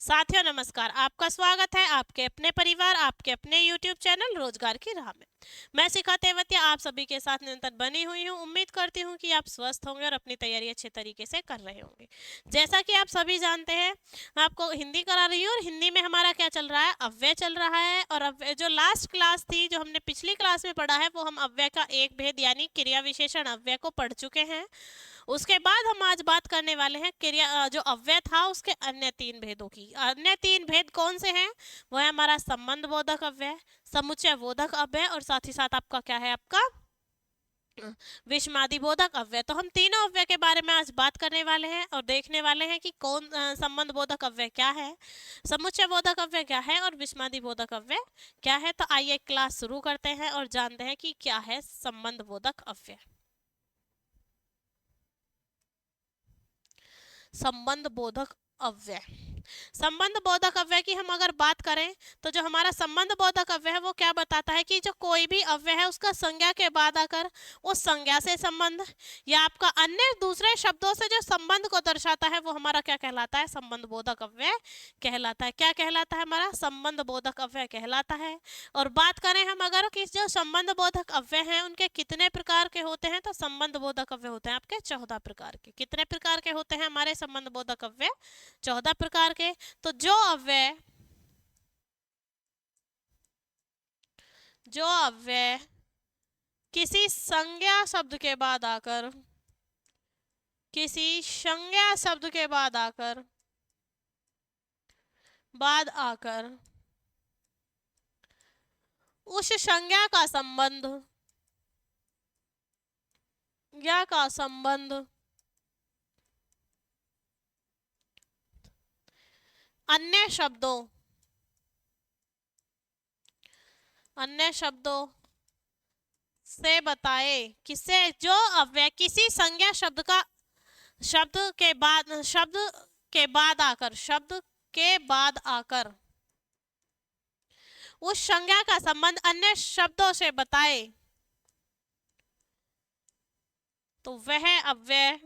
साथियों नमस्कार। आपका स्वागत है आपके अपने परिवार, आपके अपने YouTube चैनल रोजगार की राह में। मैं शिखा तेवतिया आप सभी के साथ निरंतर बनी हुई हूँ। उम्मीद करती हूँ कि आप स्वस्थ होंगे और अपनी तैयारी अच्छे तरीके से कर रहे होंगे। जैसा कि आप सभी जानते हैं, मैं आपको हिंदी करा रही हूँ और हिंदी में हमारा क्या चल रहा है, अव्यय चल रहा है। और अव्यय जो लास्ट क्लास थी, जो हमने पिछली क्लास में पढ़ा है, वो हम अव्यय का एक भेद यानी क्रिया विशेषण अव्यय को पढ़ चुके हैं। उसके बाद हम आज बात करने वाले हैं क्रिया जो अव्यय था उसके अन्य तीन भेदों की। अन्य तीन भेद कौन से हैं? वो है हमारा संबंध बोधक अव्यय, समुच्चय बोधक अव्यय और साथ ही साथ आपका क्या है, आपका विषमादि बोधक अव्यय। तो हम तीनों अव्यय के बारे में आज बात करने वाले हैं और देखने वाले हैं कि कौन संबंध बोधक अव्यय क्या है, समुच्चय बोधक अव्यय क्या है और विषमादि बोधक अव्यय क्या है। तो आइए क्लास शुरू करते हैं और जानते हैं कि क्या है संबंध बोधक अव्यय। संबंध बोधक अव्यय, संबंध बोधक अव्यय की हम अगर बात करें तो जो हमारा संबंध बोधक अव्यय है वो क्या बताता है कि जो कोई भी अव्यय है उसका संज्ञा के बाद आकर उस संज्ञा से संबंध या आपका अन्य दूसरे शब्दों से जो संबंध को दर्शाता है वो हमारा क्या कहलाता है, संबंध बोधक अव्यय कहलाता है। क्या कहलाता है, हमारा संबंध बोधक अव्यय कहलाता है। और बात करें हम अगर कि जो संबंध बोधक अव्यय हैं उनके कितने प्रकार के होते हैं, तो संबंध बोधक अव्यय होते हैं आपके 14 प्रकार के। कितने प्रकार के होते हैं हमारे संबंध बोधक अव्यय? 14 प्रकार के। तो जो अव्यय किसी संज्ञा शब्द के बाद आकर किसी संज्ञा शब्द के बाद आकर उस संज्ञा का संबंध अन्य शब्दों से बताए, किससे? जो अव्यय किसी संज्ञा शब्द के बाद आकर उस संज्ञा का संबंध अन्य शब्दों से बताए, तो वह अव्यय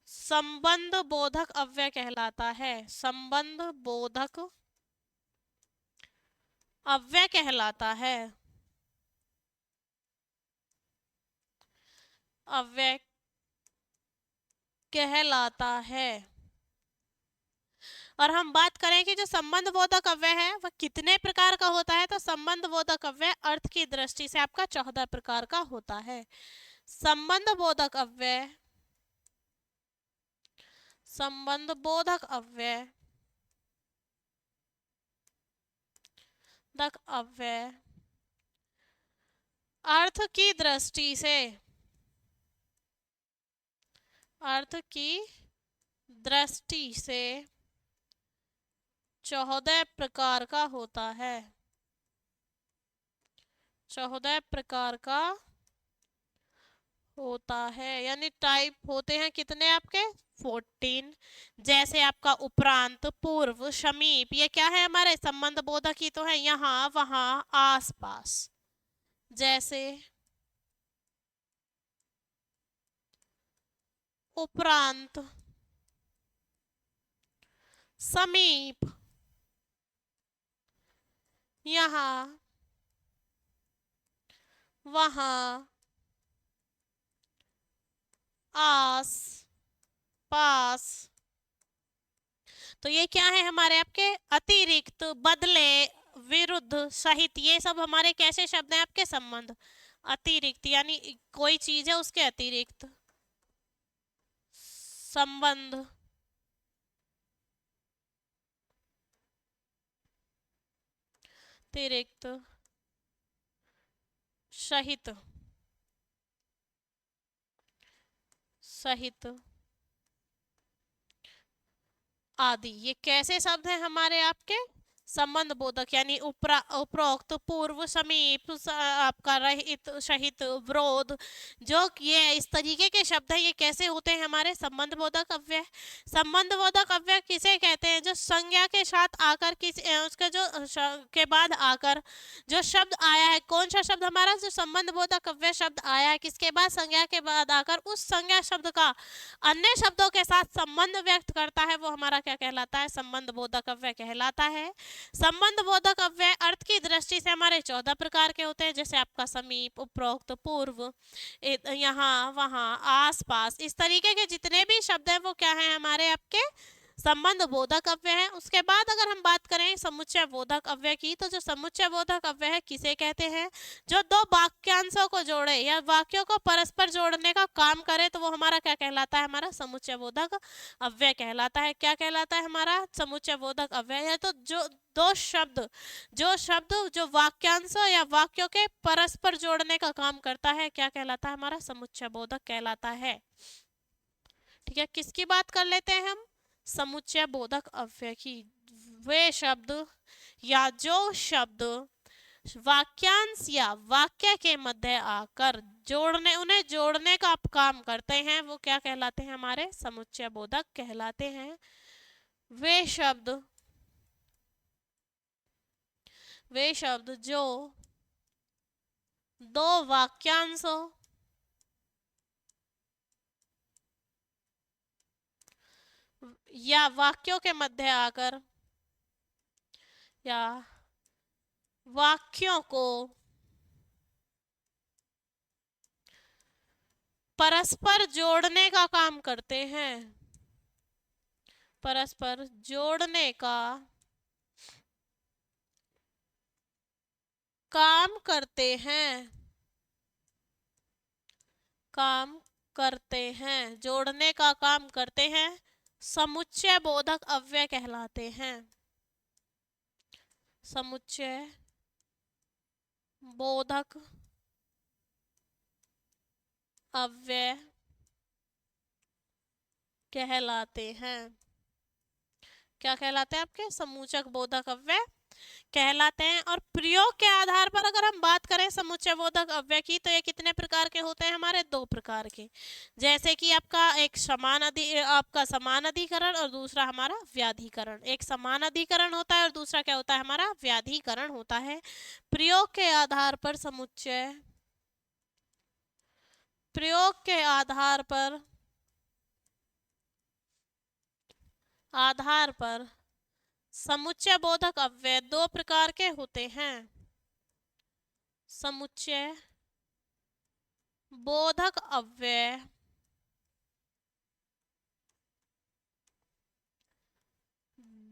संबंध बोधक अव्यय कहलाता है। संबंध बोधक अव्यय कहलाता है। अव्यय कहलाता है। और हम बात करें कि जो संबंध बोधक अव्यय है वह कितने प्रकार का होता है, तो संबंध बोधक अव्यय अर्थ की दृष्टि से आपका 14 प्रकार का होता है। संबंध बोधक अव्यय अर्थ की दृष्टि से 14 प्रकार का होता है। 14 प्रकार का होता है, यानी टाइप होते हैं कितने आपके? 14। जैसे आपका उपरांत, पूर्व, समीप, ये क्या है हमारे संबंध बोधक ही तो है। यहाँ वहां आसपास, जैसे उपरांत, समीप, यहाँ वहां आस पास। तो ये क्या है हमारे आपके? अतिरिक्त, बदले, विरुद्ध, सहित, ये सब हमारे कैसे शब्द हैं आपके? संबंध। अतिरिक्त यानी कोई चीज है उसके अतिरिक्त संबंध। अतिरिक्त, सहित आदि, ये कैसे शब्द हैं हमारे आपके? संबंध बोधक यानी उपरोक्त, पूर्व, समीप, आपका रहित, सहित, विरोध, जो ये इस तरीके के शब्द हैं, ये कैसे होते हैं हमारे संबंध बोधक अव्यय। संबंध बोधक अव्यय किसे कहते हैं? जो संज्ञा के साथ आकर उसके के बाद आकर जो शब्द आया है, कौन सा शब्द हमारा जो संबंध बोधक अव्यय शब्द आया है, किसके बाद? संज्ञा के बाद आकर उस संज्ञा शब्द का अन्य शब्दों के साथ संबंध व्यक्त करता है, वो हमारा क्या कहलाता है? संबंध बोधक अव्यय कहलाता है। संबंध बोधक अव्यय अर्थ की दृष्टि से हमारे 14 प्रकार के होते हैं, जैसे आपका समीप, उपरोक्त, पूर्व, यहाँ वहाँ, आस पास, इस तरीके के जितने भी शब्द हैं वो क्या है? हमारे आपके संबंध बोधक अव्यय है। उसके बाद अगर हम बात करें समुच्चय बोधक अव्यय की, तो जो समुच्चय बोधक अव्यय है किसे कहते हैं? जो दो वाक्यांशों को जोड़े या वाक्यों को परस्पर जोड़ने का काम करे, तो वो हमारा क्या कहलाता है? हमारा समुच्चय बोधक अव्यय कहलाता है। क्या कहलाता है? हमारा समुच्चय बोधक अव्यय है। तो जो दो शब्द जो वाक्यांशों या वाक्यों के परस्पर जोड़ने का काम करता है, क्या कहलाता है? हमारा समुच्चय बोधक कहलाता है। ठीक है, किसकी बात कर लेते हैं हम? समुच्चय बोधक अव्यय की। वे शब्द या जो शब्द वाक्यांश या वाक्य के मध्य आकर उन्हें जोड़ने का काम करते हैं, वो क्या कहलाते हैं? हमारे समुच्चय बोधक कहलाते हैं। वे शब्द जो दो वाक्यांशों या वाक्यों के मध्य आकर या वाक्यों को परस्पर जोड़ने का काम करते हैं, परस्पर जोड़ने का काम करते हैं, जोड़ने का काम करते हैं, समुच्चय बोधक अव्यय कहलाते हैं। समुच्चय बोधक अव्यय कहलाते हैं। क्या कहलाते हैं? आपके समुच्चय बोधक अव्यय कहलाते हैं। और प्रयोग के आधार पर अगर हम बात करें समुच्चय बोधक अव्यय की, तो ये कितने प्रकार के होते हैं? हमारे 2 प्रकार के। जैसे कि आपका एक आपका समान अधिकरण और दूसरा हमारा व्याधिकरण। एक समान अधिकरण होता है और दूसरा क्या होता है? हमारा व्याधिकरण होता है। प्रयोग के आधार पर समुच्चय बोधक अव्यय 2 प्रकार के होते हैं। समुच्चय बोधक अव्यय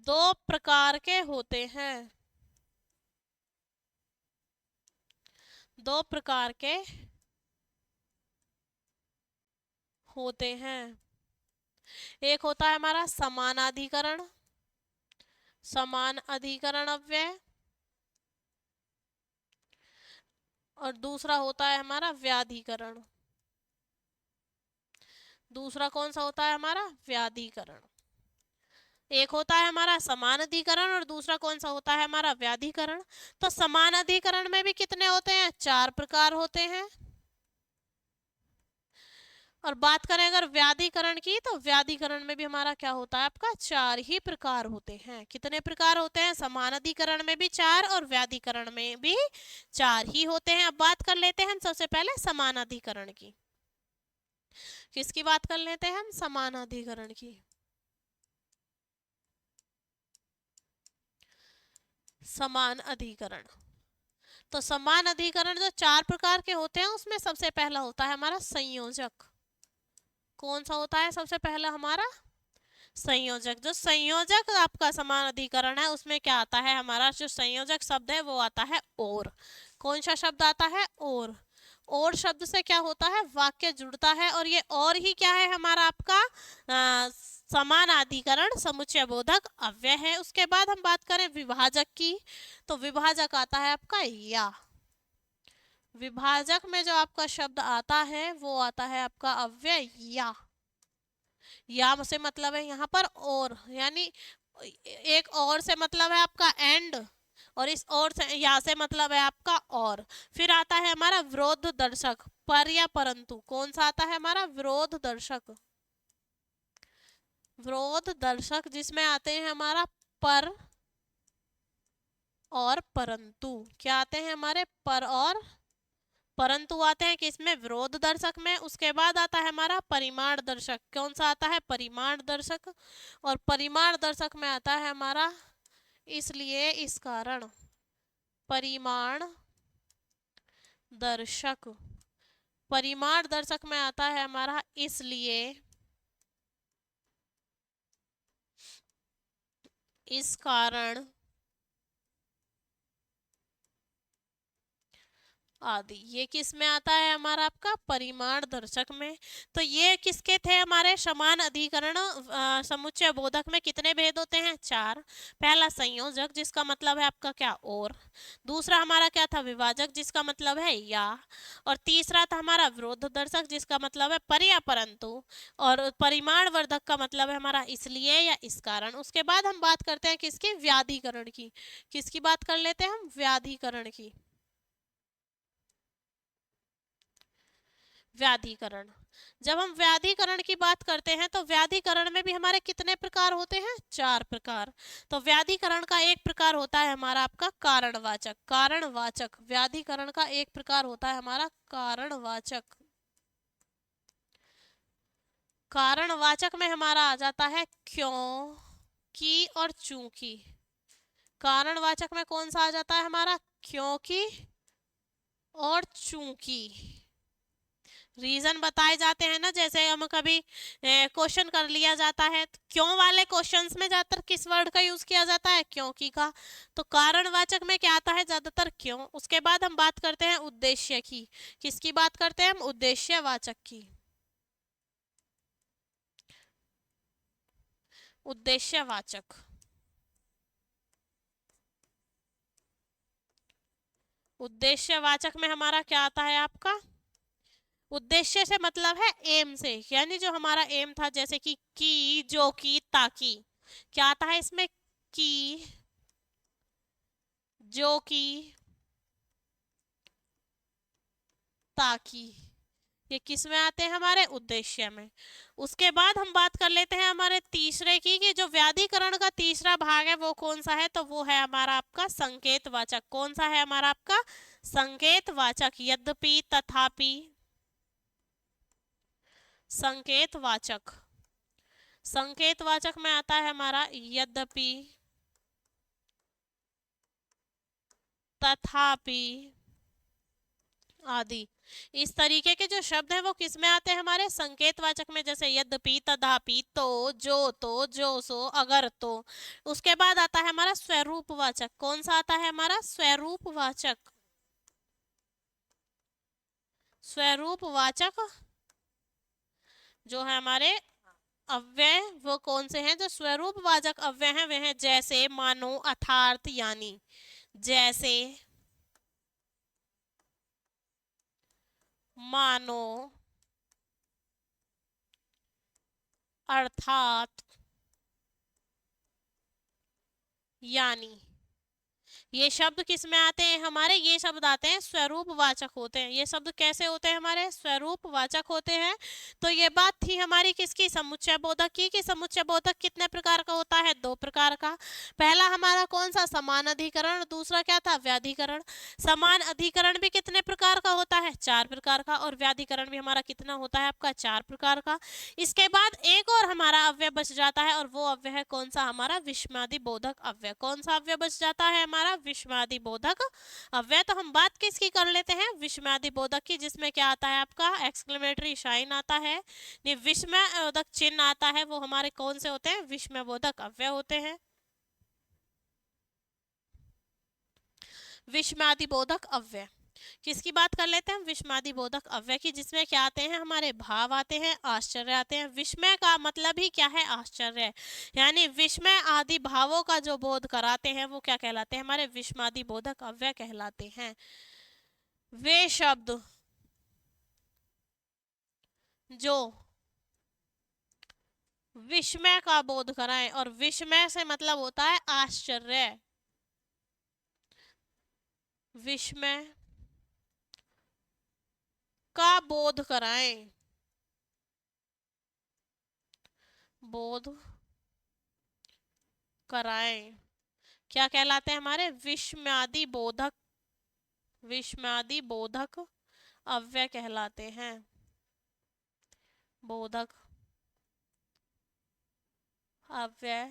2 प्रकार के होते हैं। 2 प्रकार के होते हैं। एक होता है हमारा समान अधिकरण अव्यय, और दूसरा होता है हमारा व्याधिकरण। दूसरा कौन सा होता है? हमारा व्याधिकरण। एक होता है हमारा समान अधिकरण और दूसरा कौन सा होता है? हमारा व्याधिकरण। तो समान अधिकरण में भी कितने होते हैं? 4 प्रकार होते हैं। और बात करें अगर व्याधिकरण की, तो व्याधिकरण में भी हमारा क्या होता है? आपका 4 ही प्रकार होते हैं। कितने प्रकार होते हैं? समान अधिकरण में भी 4 और व्याधिकरण में भी 4 ही होते हैं। अब बात कर लेते हैं हम सबसे पहले समान अधिकरण की। किसकी बात कर लेते हैं हम? समान अधिकरण की। समान अधिकरण, तो समान अधिकरण जो 4 प्रकार के होते हैं, उसमें सबसे पहला होता है हमारा संयोजक। कौन सा होता है सबसे पहला? हमारा संयोजक। जो संयोजक आपका समान अधिकरण है, उसमें क्या आता है? हमारा जो संयोजक शब्द है वो आता है और। कौन सा शब्द आता है? और शब्द से क्या होता है? वाक्य जुड़ता है। और ये और ही क्या है? हमारा आपका समान अधिकरण समुच्चय बोधक अव्यय है। उसके बाद हम बात करें विभाजक की, तो विभाजक आता है आपका या। विभाजक में जो आपका शब्द आता है वो आता है आपका अव्यय या से मतलब है यहाँ पर और, यानी एक और से मतलब है आपका एंड, और इस और से यहाँ से मतलब है आपका और। फिर आता है हमारा विरोध दर्शक, पर या परंतु। कौन सा आता है हमारा विरोध दर्शक, विरोध दर्शक, जिसमें आते हैं हमारा पर और परंतु। क्या आते हैं हमारे पर और परंतु आते हैं किसमें, विरोध दर्शक में। उसके बाद आता है हमारा परिमाण दर्शक। कौन सा आता है, परिमाण दर्शक। और परिमाण दर्शक में आता है हमारा इसलिए इस कारण, परिमाण दर्शक। परिमाण दर्शक में आता है हमारा इसलिए इस कारण आदि। ये किस में आता है हमारा आपका, परिमाण दर्शक में। तो ये किसके थे हमारे, समान अधिकरण समुच्चय बोधक में कितने भेद होते हैं, 4। पहला संयोजक, जिसका मतलब है आपका क्या, और। दूसरा हमारा क्या था, विभाजक, जिसका मतलब है या। और तीसरा था हमारा विरोध दर्शक, जिसका मतलब है पर या परंतु। और परिमाण वर्धक का मतलब है हमारा इसलिए या इस कारण। उसके बाद हम बात करते हैं किसकी, व्याधिकरण की। किसकी बात कर लेते हैं हम, व्याधिकरण की। व्याधिकरण, जब हम व्याधिकरण की बात करते हैं तो व्याधिकरण में भी हमारे कितने प्रकार होते हैं, 4 प्रकार। तो व्याधिकरण का एक प्रकार होता है हमारा आपका कारणवाचक। कारणवाचक व्याधिकरण का एक प्रकार होता है हमारा कारणवाचक। कारणवाचक में हमारा आ जाता है क्यों, की और चूंकि। कारणवाचक में कौन सा आ जाता है हमारा, क्योंकि और चूंकि। रीजन बताए जाते हैं ना, जैसे हम कभी क्वेश्चन कर लिया जाता है तो क्यों वाले क्वेश्चंस में ज्यादातर किस वर्ड का यूज किया जाता है, क्योंकि का। तो कारणवाचक में क्या आता है, ज्यादातर क्यों। उसके बाद हम बात करते हैं उद्देश्य की। किसकी बात करते हैं हम, उद्देश्यवाचक की। उद्देश्यवाचक, उद्देश्यवाचक में हमारा क्या आता है आपका, उद्देश्य से मतलब है एम से, यानी जो हमारा एम था, जैसे कि की, जो की, ताकि। क्या आता है इसमें, की, जो की, ताकि। ये किस में आते हैं हमारे, उद्देश्य में। उसके बाद हम बात कर लेते हैं हमारे तीसरे की, कि जो व्याधिकरण का तीसरा भाग है वो कौन सा है, तो वो है हमारा आपका संकेतवाचक। कौन सा है हमारा आपका, संकेतवाचक। यद्यपि, तथापि, संकेतवाचक। संकेतवाचक में आता है हमारा यद्यपि, तथापि आदि। इस तरीके के जो शब्द हैं वो किस में आते हैं हमारे, संकेतवाचक में। जैसे यद्यपि, तथापि, तो, जो सो, अगर तो। उसके बाद आता है हमारा स्वरूपवाचक। कौन सा आता है हमारा, स्वरूपवाचक। स्वरूपवाचक जो है हमारे अव्यय, वो कौन से हैं, जो स्वरूपवाचक अव्यय हैं वे हैं जैसे, मानो, अर्थात, यानी। जैसे, मानो, अर्थात, यानी। ये शब्द किस में आते हैं हमारे, ये शब्द आते हैं स्वरूपवाचक होते हैं। ये शब्द कैसे होते हैं हमारे, स्वरूपवाचक होते हैं। तो ये बात थी हमारी किसकी, समुच्चय बोधक की। कि समुच्चय बोधक कितने प्रकार का होता है, 2 प्रकार का। पहला हमारा कौन सा, समान अधिकरण। दूसरा क्या था, व्याधिकरण। समान अधिकरण भी कितने प्रकार का होता है, 4 प्रकार का। और व्याधिकरण भी हमारा कितना होता है आपका, 4 प्रकार का। इसके बाद एक और हमारा अव्यय बच जाता है, और वो अव्यय है कौन सा हमारा, विषमादि बोधक अव्यय। कौन सा अव्यय बच जाता है हमारा, विषमादि बोधक अव्यय। तो हम बात किसकी कर लेते हैं, विषमादि बोधक की, जिसमें क्या आता है आपका, एक्सक्लेमेटरी साइन आता है। ये विषमय बोधक चिन्ह आता है, वो हमारे कौन से होते हैं, विषमय बोधक अव्यय होते हैं। विषमादि बोधक अव्यय किसकी बात कर लेते हैं, विषमादि बोधक अव्यय की, जिसमें क्या आते हैं हमारे, भाव आते हैं, आश्चर्य आते हैं। विस्मय का मतलब ही क्या है, आश्चर्य। यानी विस्मय आदि भावों का जो बोध कराते हैं वो क्या कहलाते हैं, हमारे विषमादि बोधक अव्यय कहलाते हैं। वे शब्द जो विस्मय का बोध कराएं, और विस्मय से मतलब होता है आश्चर्य। विस्मय का बोध कराएं, बोध कराएं, क्या कहलाते हैं हमारे? विस्मयादि बोधक, विस्मयादि बोधक अव्यय कहलाते हैं, बोधक अव्यय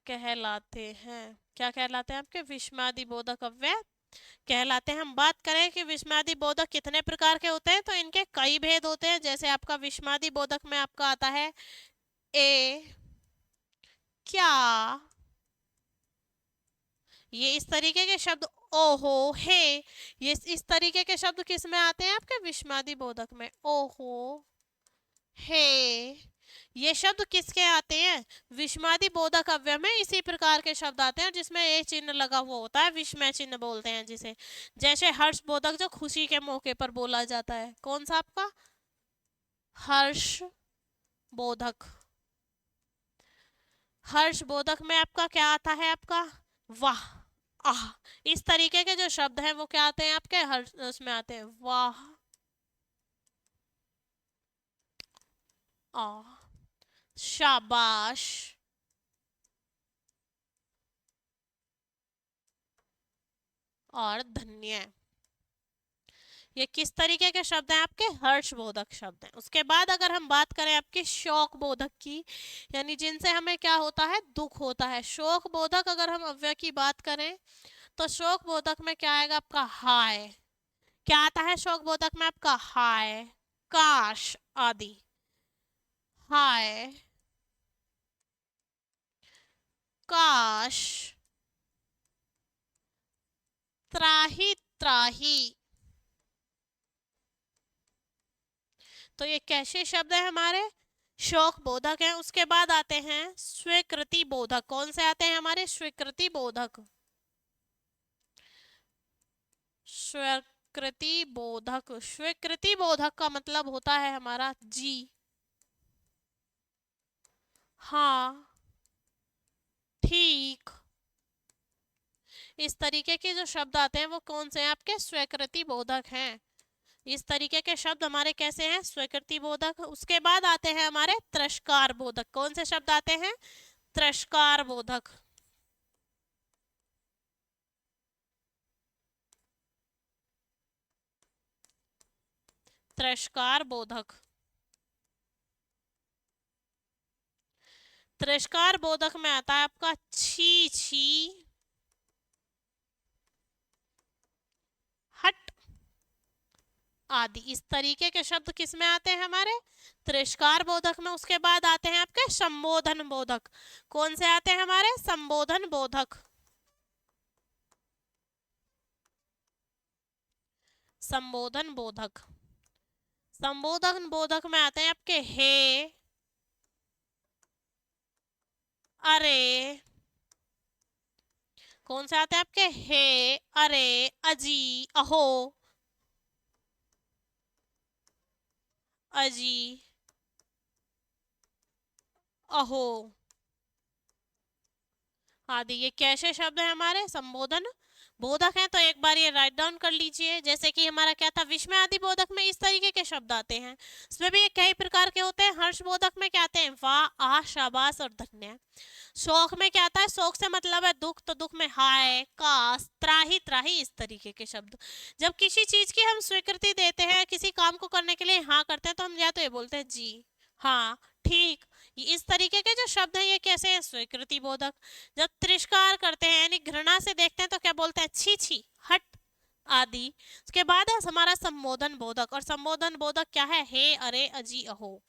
कहलाते हैं। क्या कहलाते हैं आपके? विस्मयादि बोधक अव्यय कहलाते हैं। हम बात करें कि विस्मयादि बोधक कितने प्रकार के होते हैं, तो इनके कई भेद होते हैं। जैसे आपका विस्मयादि बोधक में आपका आता है ए, क्या, ये इस तरीके के शब्द, ओहो, हे, ये इस तरीके के शब्द किस में आते हैं? आपके विस्मयादि बोधक में। ओहो, हे, ये शब्द किसके आते हैं? विस्मयादि बोधक अव्यय में इसी प्रकार के शब्द आते हैं जिसमें एक चिन्ह लगा हुआ होता है, विस्मय चिन्ह बोलते हैं जिसे। जैसे हर्ष बोधक जो खुशी के मौके पर बोला जाता है, कौन सा आपका? हर्ष बोधक। हर्ष बोधक में आपका क्या आता है? आपका वाह, आह, इस तरीके के जो शब्द हैं वो क्या आते हैं आपके? हर्ष उसमें आते हैं, वाह, आह, शाबाश, और धन्य। ये किस तरीके के शब्द हैं आपके? हर्षबोधक शब्द हैं। उसके बाद अगर हम बात करें आपके शोक बोधक की, यानी जिनसे हमें क्या होता है? दुख होता है। शोक बोधक अगर हम अव्यय की बात करें तो शोक बोधक में क्या आएगा आपका? हाय। क्या आता है शोक बोधक में आपका? हाय, काश आदि। हाय, काश, त्राही त्राही। तो ये कैसे शब्द है हमारे? शोक बोधक है। उसके बाद आते हैं स्वीकृति बोधक। कौन से आते हैं हमारे? स्वीकृति बोधक। स्वीकृति बोधक, स्वीकृति बोधक का मतलब होता है हमारा जी, हाँ, ठीक। इस तरीके के जो शब्द आते हैं वो कौन से हैं आपके? स्वीकृति बोधक हैं। इस तरीके के शब्द हमारे कैसे हैं? स्वीकृति बोधक। उसके बाद आते हैं हमारे तिरस्कार बोधक। कौन से शब्द आते हैं? तिरस्कार बोधक। तिरस्कार बोधक। तिरस्कार बोधक में आता है आपका छी छी, हट आदि। इस तरीके के शब्द किस में आते हैं हमारे? तिरस्कार बोधक में। उसके बाद आते हैं आपके संबोधन बोधक। कौन से आते हैं हमारे? संबोधन बोधक। संबोधन बोधक। संबोधन बोधक में आते हैं आपके हे, अरे। कौन से आते हैं आपके? हे, अरे, अजी, अहो, अजी, अहो आदि। ये कैसे शब्द है हमारे? संबोधन बोधक हैं। तो एक बार ये राइट डाउन कर लीजिए। जैसे कि हमारा क्या था? विस्मय आदि बोधक में इस तरीके के शब्द आते हैं। इसमें भी ये कई प्रकार के होते हैं। हर्ष बोधक में क्या आते हैं? वाह, आह, शाबाश और धन्य। शोक में क्या आता है? शोक से मतलब है दुख, तो दुख में हाय, काश, त्राही त्राही, इस तरीके के शब्द। जब किसी चीज की हम स्वीकृति देते हैं, किसी काम को करने के लिए हाँ करते हैं, तो हम या तो ये बोलते हैं जी, हाँ, ठीक। ये इस तरीके के जो शब्द हैं ये कैसे हैं? स्वीकृति बोधक। जब तिरस्कार करते हैं यानी घृणा से देखते हैं तो क्या बोलते हैं? छी छी, हट आदि। उसके बाद है हमारा संबोधन बोधक। और संबोधन बोधक क्या है? हे, अरे, अजी, अहो।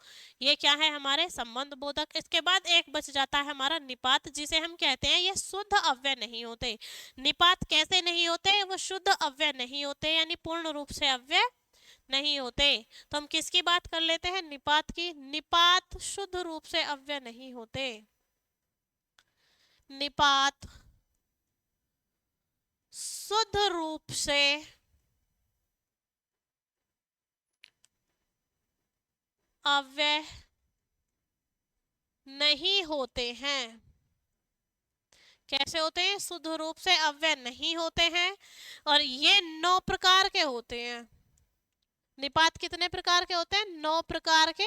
ये क्या है हमारे? संबंध बोधक। इसके बाद एक बच जाता है हमारा निपात, जिसे हम कहते हैं ये शुद्ध अव्यय नहीं होते। निपात कैसे नहीं होते? वो शुद्ध अव्यय नहीं होते, यानी पूर्ण रूप से अव्यय नहीं होते। तो हम किसकी बात कर लेते हैं? निपात की। निपात शुद्ध रूप से अव्यय नहीं होते। निपात शुद्ध रूप से अव्यय नहीं होते हैं। कैसे होते हैं? शुद्ध रूप से अव्यय नहीं होते हैं और ये 9 प्रकार के होते हैं। निपात कितने प्रकार के होते हैं? 9 प्रकार के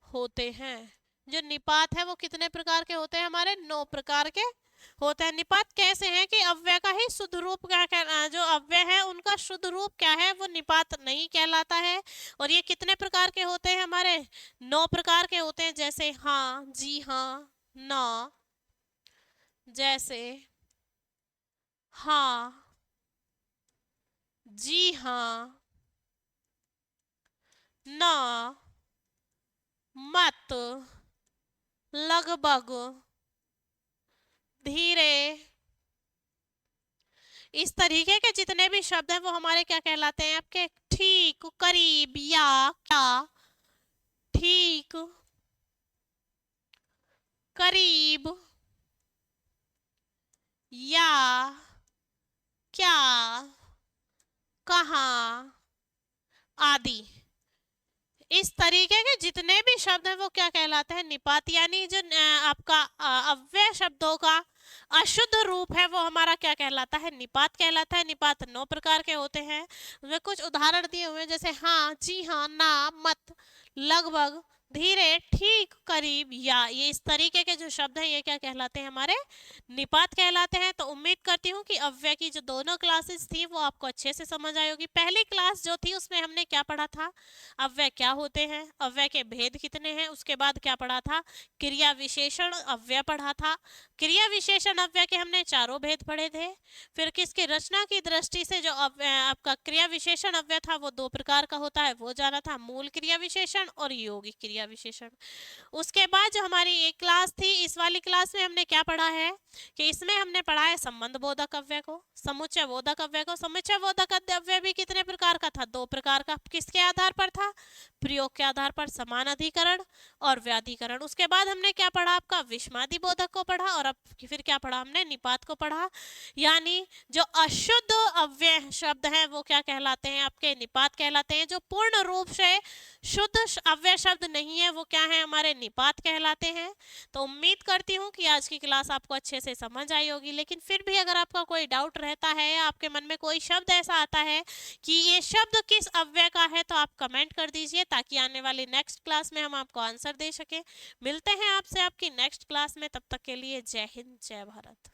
होते हैं। जो निपात है वो कितने प्रकार के होते हैं? हमारे 9 प्रकार के होते हैं। निपात कैसे हैं कि अव्यय का ही शुद्ध रूप क्या जो अव्यय है उनका शुद्ध रूप क्या है वो निपात नहीं कहलाता है। और ये कितने प्रकार के होते हैं? हमारे 9 प्रकार के होते हैं। जैसे हाँ, जी हाँ, ना, जैसे हाँ, जी हाँ, ना, मत, लगभग, धीरे। इस तरीके के जितने भी शब्द हैं वो हमारे क्या कहलाते हैं? आपके ठीक, करीब, या, क्या, ठीक, करीब, या, क्या, कहाँ आदि। इस तरीके के जितने भी शब्द हैं वो क्या कहलाते हैं? निपात। यानी जो आपका अव्यय शब्दों का अशुद्ध रूप है वो हमारा क्या कहलाता है? निपात कहलाता है। निपात 9 प्रकार के होते हैं। उसमें कुछ उदाहरण दिए हुए हैं जैसे हाँ, जी हाँ, ना, मत, लगभग, धीरे, ठीक, करीब, या। ये इस तरीके के जो शब्द हैं ये क्या कहलाते हैं? हमारे निपात कहलाते हैं। तो उम्मीद करती हूँ कि अव्यय की जो दोनों क्लासेस थी वो आपको अच्छे से समझ आई होगी। पहली क्लास जो थी उसमें हमने क्या पढ़ा था? अव्यय क्या होते हैं, अव्यय के भेद कितने हैं। उसके बाद क्या पढ़ा था? क्रिया विशेषण अव्यय पढ़ा था। क्रिया विशेषण अव्यय के हमने चारों भेद पढ़े थे। फिर किसकी रचना की दृष्टि से जो आपका क्रिया विशेषण अव्यय था वो 2 प्रकार का होता है वो जाना था, मूल क्रिया विशेषण और यौगिक क्रिया विशेषण। उसके बाद जो हमारी एक क्लास थी, इस वाली क्लास में हमने क्या पढ़ा है कि इसमें हमने पढ़ा है संबंध बोधक अव्यय को, समुच्चय बोधक अव्यय को। समुच्चय बोधक अव्यय भी कितने प्रकार का था? 2 प्रकार का। किसके आधार पर था? प्रयोग के आधार पर, समान अधिकरण और व्याधिकरण। उसके बाद हमने क्या पढ़ा? आपका विषमादि बोधक को पढ़ा और अब फिर क्या पढ़ा? हमने निपात को पढ़ा। यानी जो अशुद्ध अव्यय शब्द हैं वो क्या कहलाते हैं? आपके निपात कहलाते हैं। जो पूर्ण रूप से शुद्ध अव्यय शब्द नहीं है वो क्या है? हमारे निपात कहलाते हैं। तो उम्मीद करती हूँ कि आज की क्लास आपको अच्छे से समझ आई होगी। लेकिन फिर भी अगर आपका कोई डाउट रहता है या आपके मन में कोई शब्द ऐसा आता है कि ये शब्द किस अव्यय का है तो आप कमेंट कर दीजिए ताकि आने वाली नेक्स्ट क्लास में हम आपको आंसर दे सकें। मिलते हैं आपसे आपकी नेक्स्ट क्लास में, तब तक के लिए जय हिंद, जय भारत।